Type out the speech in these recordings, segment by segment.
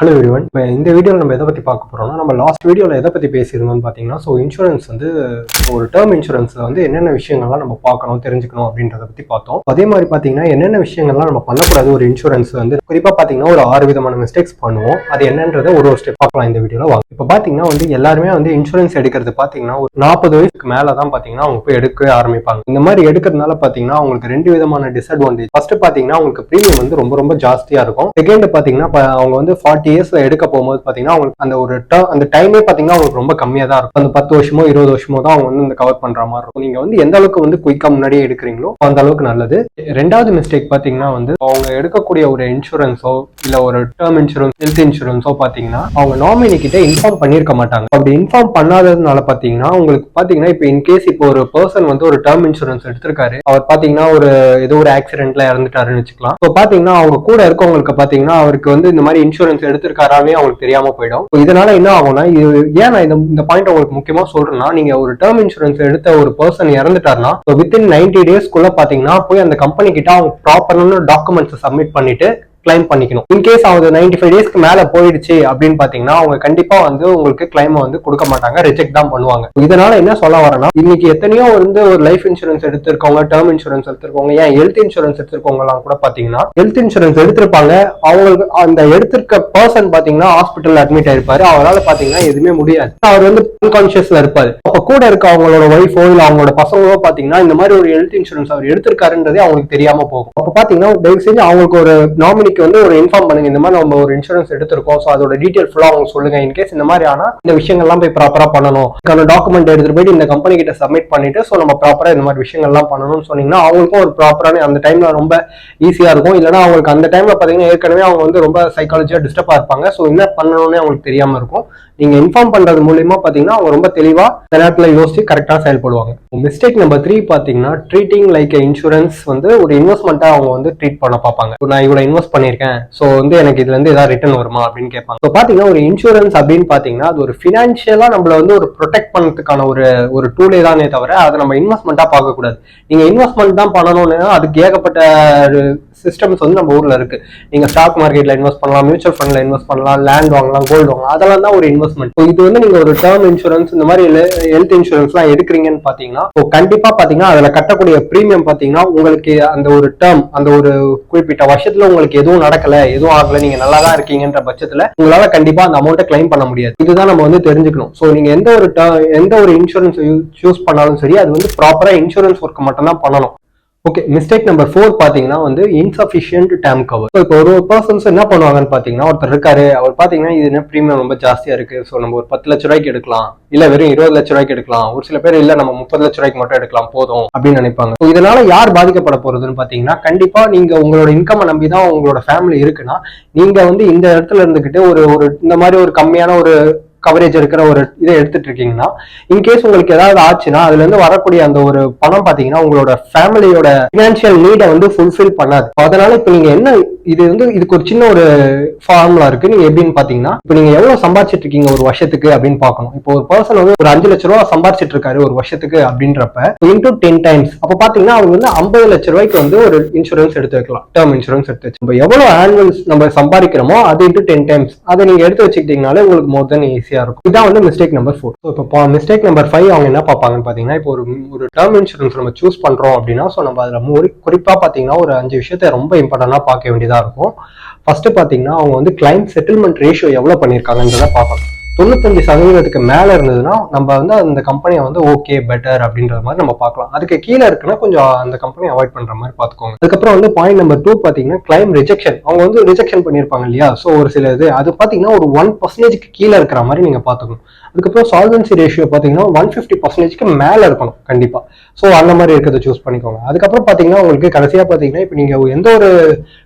Hello everyone. இப்போ இந்த வீடியோவில் நம்ம எதை பற்றி பார்க்க போகிறோம்னா, நம்ம லாஸ்ட் வீடியோவில் எதை பற்றி பேசியிருந்தோம்னு பார்த்தீங்கன்னா, இன்சூரன்ஸ் வந்து ஒரு டேர்ம் இன்சூரன்ஸில் வந்து என்னென்ன விஷயங்கள்லாம் நம்ம பார்க்கணும் தெரிஞ்சுக்கணும் அப்படின்றத பற்றி பார்த்தோம். அதே மாதிரி பார்த்தீங்கன்னா என்னென்ன விஷயங்கள்லாம் நம்ம பண்ணக்கூடாது ஒரு இன்சூரன்ஸ் வந்து குறிப்பாக பார்த்தீங்கன்னா ஒரு 6 விதமான மிஸ்டேக்ஸ் பண்ணுவோம். அது என்னன்றதை ஒரு ஸ்டெப் பார்க்கலாம் இந்த வீடியோவில். வாங்க. இப்போ பார்த்தீங்கன்னா வந்து எல்லாருமே வந்து இன்சூரன்ஸ் எடுக்கிறது பார்த்தீங்கன்னா ஒரு 40 வயசுக்கு மேலே தான் பார்த்தீங்கன்னா அவங்க போய் எடுக்க ஆரம்பிப்பாங்க. இந்த மாதிரி எடுக்கிறதுனால பார்த்தீங்கன்னா அவங்களுக்கு 2 விதமான டிஸ்அட்வான்டேஜ். ஃபர்ஸ்ட் பார்த்தீங்கன்னா அவங்களுக்கு ப்ரீமியம் வந்து ரொம்ப ஜாஸ்தியாக இருக்கும். செகண்ட் பார்த்தீங்கன்னா அவங்க வந்து 40 இயர்ஸ்ல எடுக்க போகும்போது பாத்தீங்கன்னா அவங்களுக்கு அந்த டைமே பாத்தீங்கன்னா அவங்களுக்கு ரொம்ப கம்மியா தான் இருக்கும். அந்த 10 வருஷமோ 20 வருஷமோ தான் அவங்க வந்து இந்த கவர் பண்ற மாதிரி இருக்கும். நீங்க வந்து எந்த அளவுக்கு வந்து குயிக்கா முன்னாடியே எடுக்கிறீங்களோ அந்த அளவுக்கு நல்லது. ரெண்டாவது மிஸ்டேக் பாத்தீங்கன்னா வந்து அவங்க எடுக்கக்கூடிய ஒரு இன்சூரன்ஸோ இல்ல ஒரு டேர்ம் இன்சூரன்ஸ், ஹெல்த் இன்சூரன்ஸோ பாத்தீங்கன்னா அவங்க நாமினி கிட்ட இன்ஃபார்ம் பண்ணிருக்க மாட்டாங்க. அப்படி இன்ஃபார்ம் பண்ணாததுனால பாத்தீங்கன்னா உங்களுக்கு பாத்தீங்கன்னா இப்போ இன்கேஸ் இப்போ ஒரு பர்சன் வந்து ஒரு டேர்ம் இன்சூரன்ஸ் எடுத்திருக்காரு, அவர் பாத்தீங்கன்னா ஏதோ ஒரு ஆக்சிடென்ட்ல இறந்துட்டாருன்னு வச்சுக்கலாம். ஸோ பாத்தீங்கன்னா அவங்க கூட இருக்கவங்களுக்கு பாத்தீங்கன்னா அவருக்கு வந்து இந்த மாதிரி இன்சூரன்ஸ் எடுத்திருக்காரானே அவங்களுக்கு தெரியாம போயிடும். இதனால என்ன ஆகும்னா, ஏன் நான் இந்த பாயிண்ட் உங்களுக்கு முக்கியமா சொல்றேன்னா, நீங்க ஒரு டேர்ம் இன்சூரன்ஸ் எடுத்த ஒரு பர்சன் இறந்துட்டாருன்னா வித்தின் 90 டேஸ்க்குள்ள பாத்தீங்கன்னா போய் அந்த கம்பெனி கிட்ட அவங்க ப்ராப்பரான டாக்குமெண்ட்ஸ் சப்மிட் பண்ணிட்டு கிளைம் பண்ணிக்கணும். இன்கேஸ் அவங்க 95 டேஸ்க்கு மேல போயிடுச்சு அப்படின்னு பாத்தீங்கன்னா அவங்க கண்டிப்பா வந்து உங்களுக்கு கிளைம் வந்து கொடுக்க மாட்டாங்க, ரிஜெக்ட் தான் பண்ணுவாங்க. இதனால என்ன சொல்ல வரேன்னா, இன்னைக்கு எத்தனையோ வந்து ஒரு லைஃப் இன்சூரன்ஸ் எடுத்திருக்கவங்க, டேர்ம் இன்சூரன்ஸ் எடுத்திருக்கவங்க, ஏன் ஹெல்த் இன்சூரன்ஸ் எடுத்திருக்கவங்க எல்லாம் கூட பாத்தீங்கன்னா ஹெல்த் இன்சூரன்ஸ் எடுத்திருப்பாங்க. அவங்களுக்கு அந்த எடுத்திருக்க பர்சன் பாத்தீங்கன்னா ஹாஸ்பிட்டல் அட்மிட் ஆயிருப்பாரு. அவரால் பாத்தீங்கன்னா எதுவுமே முடியாது. அவர் வந்து அன்கான்சியஸ்ல இருப்பாரு. அப்ப கூட இருக்க அவங்களோட ஒய்ஃபோ இல்ல அவங்களோட பசங்களோ பாத்தீங்கன்னா இந்த மாதிரி ஒரு ஹெல்த் இன்சூரன்ஸ் அவர் எடுத்திருக்காருன்றதே அவங்களுக்கு தெரியாம போகும். அப்ப பாத்தீங்கன்னா தயவு செஞ்சு அவங்களுக்கு ஒரு நாமினி வந்து ஒரு இன்ஃபார்ம் பண்ணுங்க, இந்த மாதிரி நம்ம ஒரு இன்சூரன்ஸ் எடுத்திருக்கோம், சோ அதோட டீடைல் ஃபுல்லா அவங்க சொல்லுங்க. இன்கேஸ் இந்த மாதிரி ஆனா இந்த விஷயங்கள்லாம் போய் ப்ராப்பரா பண்ணணும், டாக்குமெண்ட் எடுத்துட்டு போயிட்டு இந்த கம்பெனி கிட்ட சப்மிட் பண்ணிட்டு சோ நம்ம ப்ராப்பரா இந்த மாதிரி விஷயங்கள்லாம் பண்ணணும்னு சொன்னீங்கன்னா அவங்களுக்கும் ஒரு ப்ராப்பரான அந்த டைம்ல ரொம்ப ஈஸியா இருக்கும். இல்லைன்னா அவங்களுக்கு அந்த டைம்ல பாத்தீங்கன்னா ஏற்கனவே அவங்க வந்து ரொம்ப சைக்காலஜியா டிஸ்டர்பா இருப்பாங்க. சோ என்ன பண்ணணும்னு அவங்களுக்கு தெரியாம இருக்கும். நீங்க இன்ஃபார்ம் பண்றது மூலியமா பாத்தீங்கன்னா அவங்க ரொம்ப தெளிவா இந்த நேரத்துல யோசிச்சு கரெக்டா செயல்படுவாங்க. மிஸ்டேக் நம்பர் 3 பாத்தீங்கன்னா ட்ரீட்டிங் லைக் இன்சூரன்ஸ் வந்து ஒரு இன்வெஸ்ட்மெண்ட்டா அவங்க வந்து ட்ரீட் பண்ண பார்ப்பாங்க. நான் இவ்வளவு இன்வெஸ்ட் பண்ணிருக்கேன், சோ வந்து எனக்கு இதுல இருந்து ஏதாவது ரிட்டர்ன் வருமா அப்படின்னு கேட்பாங்க. ஸோ பாத்தீங்கன்னா ஒரு இன்சூரன்ஸ் அப்படின்னு பாத்தீங்கன்னா அது ஒரு பினான்சியலா நம்மள வந்து ஒரு ப்ரொடெக்ட் பண்ணதுக்கான ஒரு டூலே தானே தவிர அதை நம்ம இன்வெஸ்ட்மெண்ட்டா பார்க்க கூடாது. நீங்க இன்வெஸ்ட்மெண்ட் தான் பண்ணணும்னு அதுக்கு ஏகப்பட்ட சிஸ்டம்ஸ் வந்து நம்ம ஊர்ல இருக்கு. நீங்க ஸ்டாக் மார்க்கெட்ல இன்வெஸ்ட் பண்ணலாம், மியூச்சுவல் ஃபண்ட்ல இன்வெஸ்ட் பண்ணலாம், லேண்ட் வாங்கலாம், கோல்டு வாங்கலாம், அதெல்லாம் தான் ஒரு இன்வெஸ்ட்மெண்ட். இது வந்து நீங்க ஒரு டேர்ம் இன்சூரன்ஸ் இந்த மாதிரி ஹெல்த் இன்சூரன்ஸ் எல்லாம் எடுக்கிறீங்கன்னு பாத்தீங்கன்னா கண்டிப்பா பாத்தீங்கன்னா அதுல கட்டக்கூடிய பிரீமியம் பாத்தீங்கன்னா உங்களுக்கு அந்த ஒரு டேர்ம் அந்த ஒரு குறிப்பிட்ட வருஷத்துல உங்களுக்கு எதுவும் நடக்கல, எதுவும் ஆகல, நீங்க நல்லா தான் இருக்கீங்கன்ற பட்சத்துல உங்களால கண்டிப்பா அந்த அமௌண்ட்டை கிளைம் பண்ண முடியாது. இதுதான் நம்ம வந்து தெரிஞ்சுக்கணும். சோ நீங்க எந்த ஒரு இன்சூரன்ஸ் சூஸ் பண்ணாலும் சரி, அது வந்து ப்ராப்பரா இன்சூரன்ஸ் ஒர்க் மட்டும் தான் பண்ணணும். ஓகே, மிஸ்டேக் நம்பர் 4 பாத்தீங்கன்னா வந்து இன்சஃபிஷியன்ட் டேர்ம் கவர். இப்போ ஒரு பர்சன்ஸ் என்ன பண்ணுவாங்கன்னு பாத்தீங்கன்னா, ஒருத்தர் இருக்காரு, அவர் பாத்தீங்கன்னா இது என்ன பிரீமியம் ரொம்ப ஜாஸ்தியா இருக்கு, சோ நம்ம ஒரு 10 லட்ச ரூபாய்க்கு எடுக்கலாம், இல்ல வெறும் 20 லட்ச ரூபாய்க்கு எடுக்கலாம், ஒரு சில பேர் இல்ல நம்ம 30 லட்ச ரூபாய்க்கு மட்டும் எடுக்கலாம் போதும் அப்படின்னு நினைப்பாங்க. இதனால யார் பாதிக்கப்பட போறதுன்னு பாத்தீங்கன்னா, கண்டிப்பா நீங்க உங்களோட இன்கம் நம்பி தான் உங்களோட ஃபேமிலி இருக்குன்னா நீங்க வந்து இந்த இடத்துல இருந்துகிட்டு ஒரு இந்த மாதிரி ஒரு கம்மியான ஒரு கவரேஜ் இருக்கிற ஒரு இதை எடுத்துட்டு இருக்கீங்கன்னா இன்கேஸ் உங்களுக்கு ஏதாவது ஆச்சுன்னா அதுல இருந்து வரக்கூடிய அந்த ஒரு பணம் பாத்தீங்கன்னா உங்களோட ஃபேமிலியோட பினான்சியல் நீடை வந்து ஃபுல்ஃபில் பண்ணாது. அதனால இப்ப நீங்க என்ன இதுக்கு ஒரு சின்ன ஒரு ஃபார்முலா இருக்கு. நீங்க எப்படின்னு பாத்தீங்கன்னா, இப்ப நீங்க எவ்வளவு சம்பாதிச்சிட்டு இருக்கீங்க ஒரு வருஷத்துக்கு அப்படின்னு பாக்கணும். இப்போ ஒரு பர்சன் வந்து ஒரு 5 லட்ச ரூபாய் சம்பாதிச்சிட்டு இருக்காரு ஒரு வருஷத்துக்கு அப்படின்றப்ப இன்டூ 10 டைம்ஸ் அப்ப பாத்தீங்கன்னா அவங்க வந்து 50 லட்ச ரூபாய்க்கு வந்து ஒரு இன்சூரன்ஸ் எடுத்து வைக்கலாம், டேர்ம் இன்சூரன்ஸ் எடுத்து வச்சு. நம்ம எவ்வளவு ஆனுவல்ஸ் நம்ம சம்பாதிக்கிறோமோ அது இன்டூ 10 டைம்ஸ் அதை நீங்க எடுத்து வச்சுக்கிட்டீங்கனாலே உங்களுக்கு மோர் தென் ஈஸியா இருக்கும். இதான் வந்து மிஸ்டேக் நம்பர் 4. இப்போ மிஸ்டேக் நம்பர் 5 அவங்க என்ன பார்ப்பாங்கன்னு பாத்தீங்கன்னா, இப்போ ஒரு டேர்ம் இன்சூரன்ஸ் நம்ம சூஸ் பண்றோம் அப்படின்னா சோ நம்ம அதுல குறிப்பா பாத்தீங்கன்னா ஒரு 5 விஷயத்தை ரொம்ப இம்பார்ட்டன்டா பார்க்க வேண்டியதா இருக்கும். ஃபர்ஸ்ட் பாத்தீங்கன்னா அவங்க வந்து கிளைம் செட்டில்மெண்ட் ரேஷியோ எவ்வளவு பண்ணிருக்காங்கன்றத பார்க்கணும். 95% மேல இருந்ததுன்னா நம்ம வந்து அந்த கம்பெனியை வந்து ஓகே பெட்டர் அப்படின்ற மாதிரி நம்ம பார்க்கலாம். அதுக்கு கீழே இருக்குன்னா கொஞ்சம் அந்த கம்பெனி அவாய்ட் பண்ற மாதிரி பாத்துக்கோங்க. அதுக்கப்புறம் வந்து பாயிண்ட் நம்பர் 2 பாத்தீங்கன்னா கிளைம் ரிஜெக்ஷன். அவங்க வந்து ரிஜெக்ஷன் பண்ணிருப்பாங்க இல்லையா, சோ ஒரு சில அது பாத்தீங்கன்னா ஒரு 1% கீழே இருக்கிற மாதிரி நீங்க பாத்துக்கணும். அதுக்கப்புறம் சால்வன்சி ரேஷியோ பாத்தீங்கன்னா 150% மேல இருக்கணும் கண்டிப்பா. சோ அந்த மாதிரி இருக்கிறத சூஸ் பண்ணிக்கோங்க. அதுக்கப்புறம் பாத்தீங்கன்னா உங்களுக்கு கடைசியா பாத்தீங்கன்னா இப்ப நீங்க எந்த ஒரு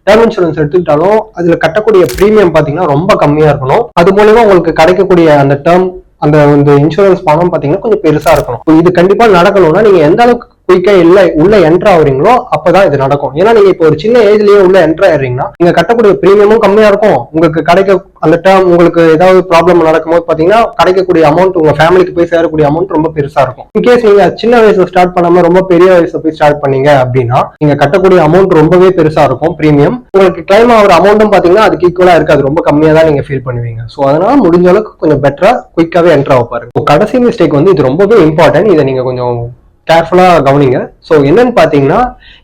டேர்ம் இன்சூரன்ஸ் எடுத்துக்கிட்டாலும் அதுல கட்டக்கூடிய பிரீமியம் பாத்தீங்கன்னா ரொம்ப கம்மியா இருக்கணும். அது மூலமா உங்களுக்கு கிடைக்கக்கூடிய அந்த இன்சூரன்ஸ் பணம் பாத்தீங்கன்னா கொஞ்சம் பெருசா இருக்கணும். இது கண்டிப்பா நடக்கணும்னா நீங்க எந்த அளவுக்கு குயிக்கா உள்ள என்டர் ஆகுறீங்களோ அப்பதான் இது நடக்கும். ஏன்னா நீங்க இப்போ ஒரு சின்ன ஏஜ்லயே உள்ள என்டர் ஆயிடுறீங்கன்னா நீங்க கட்டக்கூடிய பிரீமியமும் கம்மியா இருக்கும். உங்களுக்கு கிடைக்க அந்த டேர்ம் உங்களுக்கு ஏதாவது ப்ராப்ளம் நடக்கும்போது பாத்தீங்கன்னா கிடைக்கக்கூடிய அமௌண்ட் உங்க ஃபேமிலிக்கு போய் சேரக்கூடிய அமௌண்ட் ரொம்ப பெருசா இருக்கும். இன்கேஸ் நீங்க சின்ன வயசுல ஸ்டார்ட் பண்ணாம ரொம்ப பெரிய வயசுல போய் ஸ்டார்ட் பண்ணீங்க அப்படின்னா நீங்க கட்டக்கூடிய அமௌண்ட் ரொம்பவே பெருசா இருக்கும். பிரீமியம் உங்களுக்கு கிளைம் ஆகிற அமௌண்ட்டும் பாத்தீங்கன்னா அதுக்கு ஈக்குவலா இருக்காது, ரொம்ப கம்மியா தான் நீங்க ஃபீல் பண்ணுவீங்க. ஸோ அதனால முடிஞ்ச அளவுக்கு கொஞ்சம் பெட்டரா குயிக்காவே என்டர் ஆக பாருங்க. கடைசி மிஸ்டேக் வந்து இது ரொம்பவே இம்பார்ட்டன்ட், இதை நீங்க கொஞ்சம் கேர்ஃபுல்லா கவனிங்க. ஸோ என்னன்னு பாத்தீங்கன்னா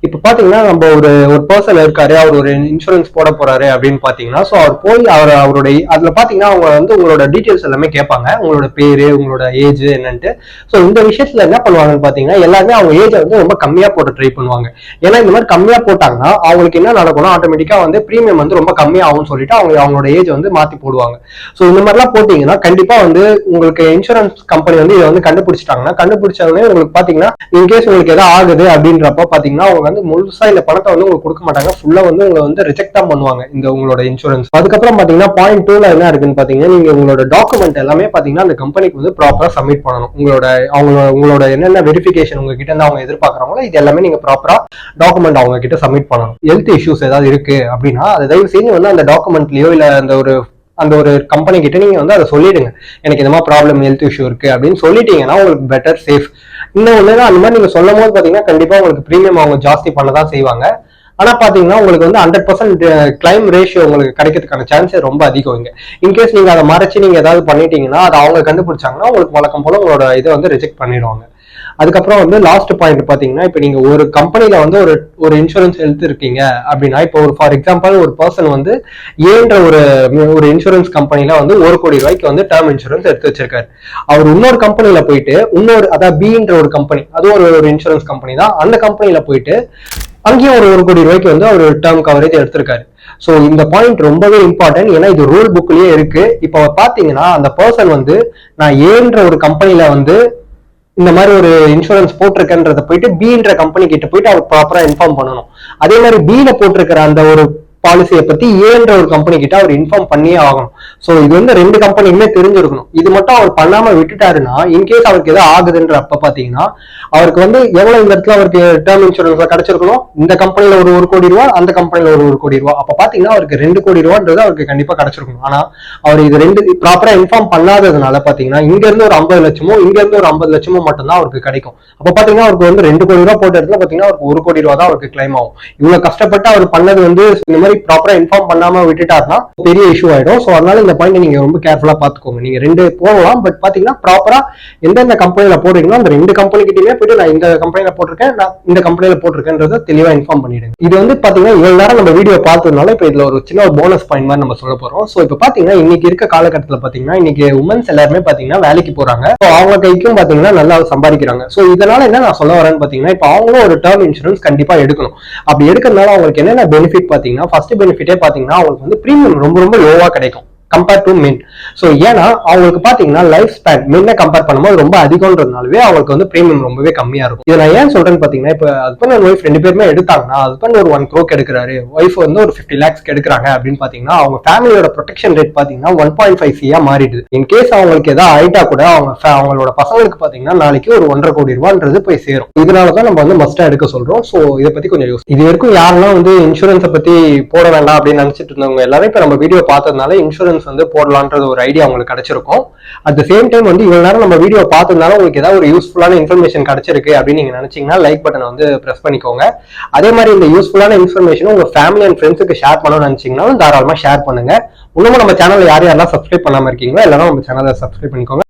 இப்ப பாத்தீங்கன்னா நம்ம ஒரு பர்சன் இருக்காரு, அவர் ஒரு இன்சூரன்ஸ் போட போறாரு அப்படின்னு பாத்தீங்கன்னா ஸோ அவர் போய் அவருடைய அதுல பாத்தீங்கன்னா அவங்க வந்து உங்களோட டீடைல்ஸ் எல்லாமே கேட்பாங்க, உங்களோட பேரு உங்களோட ஏஜ் என்னன்ட்டு. ஸோ இந்த விஷயத்துல என்ன பண்ணுவாங்கன்னு பாத்தீங்கன்னா எல்லாருமே அவங்க ஏஜை வந்து ரொம்ப கம்மியா போட்டு ட்ரை பண்ணுவாங்க. ஏன்னா இந்த மாதிரி கம்மியா போட்டாங்கன்னா அவங்களுக்கு என்ன நடக்கணும், ஆட்டோமேட்டிக்கா வந்து பிரீமியம் வந்து ரொம்ப கம்மியா ஆகும்னு சொல்லிட்டு அவங்களோட ஏஜ் வந்து மாத்தி போடுவாங்க. ஸோ இந்த மாதிரிலாம் போட்டீங்கன்னா கண்டிப்பா வந்து உங்களுக்கு இன்சூரன்ஸ் கம்பெனி வந்து இதை வந்து கண்டுபிடிச்சிட்டாங்கன்னா கண்டுபிடிச்சவனே உங்களுக்கு பாத்தீங்கன்னா இன்கேஸ் உங்களுக்கு ஏதாவது ஆகுது அப்படின்றப்ப பாத்தீங்கன்னா அவங்க வந்து முழுசா இந்த பணத்தை வந்து உங்களுக்கு கொடுக்க மாட்டாங்க, ஃபுல்லா வந்து உங்களை வந்து ரிஜெக்ட் தான் பண்ணுவாங்க இந்த உங்களோட இன்சூரன்ஸ். அதுக்கப்புறம் பாத்தீங்கன்னா பாயிண்ட் 2ல என்ன இருக்குன்னு பாத்தீங்கன்னா நீங்க உங்களோட டாக்குமெண்ட் எல்லாமே பாத்தீங்கன்னா அந்த கம்பெனிக்கு வந்து ப்ராப்பரா சப்மிட் பண்ணணும். உங்களோட என்னென்ன வெரிஃபிகேஷன் உங்ககிட்ட இருந்து அவங்க எதிர்பார்க்கறாங்களோ இது எல்லாமே நீங்க ப்ராப்பரா டாக்குமெண்ட் அவங்க கிட்ட சப்மிட் பண்ணணும். ஹெல்த் இஷ்யூஸ் ஏதாவது இருக்கு அப்படின்னா அதை தயவு செஞ்சு வந்து அந்த டாக்குமெண்ட்லயோ இல்ல அந்த ஒரு கம்பெனி கிட்ட நீங்க வந்து அதை சொல்லிடுங்க, எனக்கு இந்த மாதிரி ப்ராப்ளம் ஹெல்த் இஷ்யூ இருக்கு அப்படின்னு சொல்லிட்டீங்கன்னா உங்களுக்கு பெட்டர் சேஃப். இன்னொன்னு அந்த மாதிரி நீங்க சொல்லும் போது பாத்தீங்கன்னா கண்டிப்பா உங்களுக்கு பிரீமியம் அவங்க ஜாஸ்தி பண்ணதான் செய்வாங்க. ஆனா பாத்தீங்கன்னா உங்களுக்கு வந்து 100% கிளைம் ரேஷியோ உங்களுக்கு கிடைக்கிறதுக்கான சான்ஸ் ரொம்ப அதிகம். இங்க இன்கேஸ் நீங்க அதை மறைச்சு நீங்க ஏதாவது பண்ணிட்டீங்கன்னா அதை அவங்க கண்டுபிடிச்சாங்கன்னா உங்களுக்கு வழக்கம் போல உங்களோட இதை வந்து ரிஜெக்ட் பண்ணிடுவாங்க. அதுக்கப்புறம் வந்து லாஸ்ட் பாயிண்ட் பாத்தீங்கன்னா இப்ப நீங்க ஒரு கம்பெனில வந்து ஒரு இன்சூரன்ஸ் இருக்கீங்க அப்படின்னா இப்போ ஒரு ஃபார் எக்ஸாம்பிள் ஒரு பர்சன் வந்து ஏன்ற ஒரு இன்சூரன்ஸ் கம்பெனில வந்து 1 கோடி ரூபாய்க்கு வந்து டேர்ம் இன்சூரன்ஸ் எடுத்து வச்சிருக்காரு. அவர் இன்னொரு கம்பெனில போயிட்டு அதாவது பின்ற ஒரு கம்பெனி, அது ஒரு இன்சூரன்ஸ் கம்பெனி தான், அந்த கம்பெனில போயிட்டு அங்கேயும் 1 கோடி ரூபாய்க்கு வந்து அவர் டேர்ம் கவரேஜ் எடுத்திருக்காரு. சோ இந்த பாயிண்ட் ரொம்பவே இம்பார்ட்டன்ட், ஏன்னா இது ரூல் புக்லயே இருக்கு. இப்போ பாத்தீங்கன்னா அந்த பர்சன் வந்து நான் ஏன்ற ஒரு கம்பெனில வந்து இந்த மாதிரி ஒரு இன்சூரன்ஸ் போட்டிருக்கன்றத போயிட்டு பின்ற கம்பெனி கிட்ட போயிட்டு அவர் ப்ராப்பரா இன்ஃபார்ம் பண்ணணும். அதே மாதிரி பில போட்டிருக்கிற அந்த ஒரு பாலிசியை பத்தி ஏன்ற ஒரு கம்பெனி கிட்ட அவர் இன்ஃபார்ம் பண்ணியே ஆகணும். சோ இது வந்து 2 கம்பெனிக்குமே தெரிஞ்சிருக்கணும். இது மட்டும் அவர் பண்ணாம விட்டுட்டாருன்னா இன்கேஸ் அவருக்கு ஏதாவது ஆகுதுன்ற அப்ப பாத்தீங்கன்னா அவருக்கு வந்து எவ்வளவு இந்த இடத்துல அவருக்கு டேர்ம் இன்சூரன்ஸ்ல கிடைச்சிருக்கணும், இந்த கம்பெனில ஒரு 1 கோடி ரூபாய், அந்த கம்பெனில ஒரு 1 கோடி ரூபாய். அப்ப பாத்தீங்கன்னா அவருக்கு 2 கோடி ரூபான்றது அவருக்கு கண்டிப்பா கிடைச்சிருக்கணும். ஆனா அவர் இது 2 ப்ராப்பரா இன்ஃபார்ம் பண்ணாததுனால பாத்தீங்கன்னா இங்க இருந்து ஒரு 50 லட்சமோ இங்க இருந்து ஒரு 50 லட்சமோ மட்டும்தான் அவருக்கு கிடைக்கும். அப்ப பாத்தீங்கன்னா அவருக்கு வந்து 2 கோடி ரூபாய் போட்ட இடத்துல பாத்தீங்கன்னா அவருக்கு 1 கோடி ரூபாய் தான் அவருக்கு கிளைம் ஆகும். இவ்வளவு கஷ்டப்பட்டு அவர் பண்ணது வந்து இந்த மாதிரி ப்ராப்பரா இன்ஃபார்ம் பண்ணாம விட்டுட்டாருன்னா பெரிய இஷ்யூ ஆயிடும். சோ அதனால இந்த பாயிண்ட் நீங்க ரொம்ப கேர்ஃபுல்லா பாத்துக்கோங்க. நீங்க 2 போடலாம், பட் பாத்தீங்கன்னா ப்ராப்பரா எந்தெந்த கம்பெனில போடுறீங்களோ அந்த 2 கம்பெனி கிட்டயுமே போயிட்டு நான் இந்த கம்பெனில போட்டிருக்கேன், நான் இந்த கம்பெனில போட்டிருக்கேன்றத தெளிவா இன்ஃபார்ம் பண்ணிடுங்க. இது வந்து பாத்தீங்கன்னா இவ்வளவு நேரம் நம்ம வீடியோ பார்த்ததுனால இப்ப இதுல ஒரு சின்ன போனஸ் பாயிண்ட் மாதிரி நம்ம சொல்ல போறோம். சோ இப்ப பாத்தீங்கன்னா இன்னைக்கு இருக்க காலகட்டத்துல பாத்தீங்கன்னா இன்னைக்கு உமன்ஸ் எல்லாருமே பாத்தீங்கன்னா வேலைக்கு போறாங்க. அவங்க கைக்கும் பாத்தீங்கன்னா நல்லா சம்பாதிக்கிறாங்க. சோ இதனால என்ன நான் சொல்ல வரேன்னு பாத்தீங்கன்னா இப்ப அவங்களும் ஒரு டேர்ம் இன்சூரன்ஸ் கண்டிப்பா எடுக்கணும். அப்படி எடுக்கிறதுனால அவங்களுக்கு என்னென்ன பெனிஃபிட் பாத்தீங்கன்னா ஃபர்ஸ்ட் பெனிஃபிட்டே பாத்தீங்கன்னா அவங்களுக்கு வந்து பிரீமியம் ரொம்ப ரொம்ப லோவா கிடைக்கும் கம்பேர் டு மென். சோ ஏன்னா அவங்களுக்கு பாத்தீங்கன்னா லைஃப் ஸ்பேன் மென்னை கம்பேர் பண்ணும்போது ரொம்ப அதிகம்ன்றதுனாலவே அவங்களுக்கு வந்து பிரீமியம் ரொம்பவே கம்மியா இருக்கும். இதை நான் ஏன் சொல்றேன்னு பாத்தீங்கன்னா இப்ப ஹஸ்பண்ட் அண்ட் ஒய்ஃப் 2 பேருமே எடுத்தாங்கன்னா ஹஸ்பண்ட் ஒரு 1 crore எடுக்கிறாரு, ஒய்ஃப் வந்து ஒரு 50 lakhs எடுக்கிறாங்க அப்படின்னு பாத்தீங்கன்னா அவங்க ஃபேமிலியோட ப்ரொடெக்ஷன் ரேட் பாத்தீங்கன்னா 1.5 CA மாறிடுது. இன் கேஸ் அவங்களுக்கு ஏதாவது ஆயிட்டா கூட அவங்களோட பசங்களுக்கு பாத்தீங்கன்னா நாளைக்கு ஒரு 1.5 கோடி ரூபான்றது போய் சேரும். இதனாலதான் நம்ம வந்து மஸ்டா எடுக்க சொல்றோம். சோ இதை பத்தி கொஞ்சம் யோசி. இது வரைக்கும் யாரெல்லாம் வந்து இன்சூரன்ஸை பத்தி போட வேண்டாம் அப்படின்னு நினைச்சிட்டு இருந்தவங்க எல்லாரும் இப்ப நம்ம வீடியோ பார்த்ததுனால இன்சூரன்ஸ் வந்து போடலான்றது ஒரு ஐடியா உங்களுக்கு கிடைச்சிருக்கும். அட் த சேம் டைம் வந்து இவ்வளவு நேரம் நம்ம வீடியோ பார்த்ததுனால உங்களுக்கு ஏதாவது ஒரு யூஸ்ஃபுல்லான இன்ஃபர்மேஷன் கிடைச்சிருக்கு அப்படின்னு நீங்க நினைச்சீங்கன்னா லைக் பட்டனை வந்து பிரஸ் பண்ணிக்கோங்க. அதே மாதிரி இந்த யூஸ்ஃபுல்லான இன்ஃபர்மேஷன் உங்க ஃபேமிலி அண்ட் ஃப்ரெண்ட்ஸுக்கு ஷேர் பண்ணணும்னு நினைச்சீங்கன்னா தாராளமா ஷேர் பண்ணுங்க. இன்னும் நம்ம சேனல்ல யாரெல்லாம் சப்ஸ்கிரைப் பண்ணாம இருக்கீங்களோ எல்லாரும் நம்ம சேனலை சப்ஸ்கிரைப் பண்ணிக்கோங்க.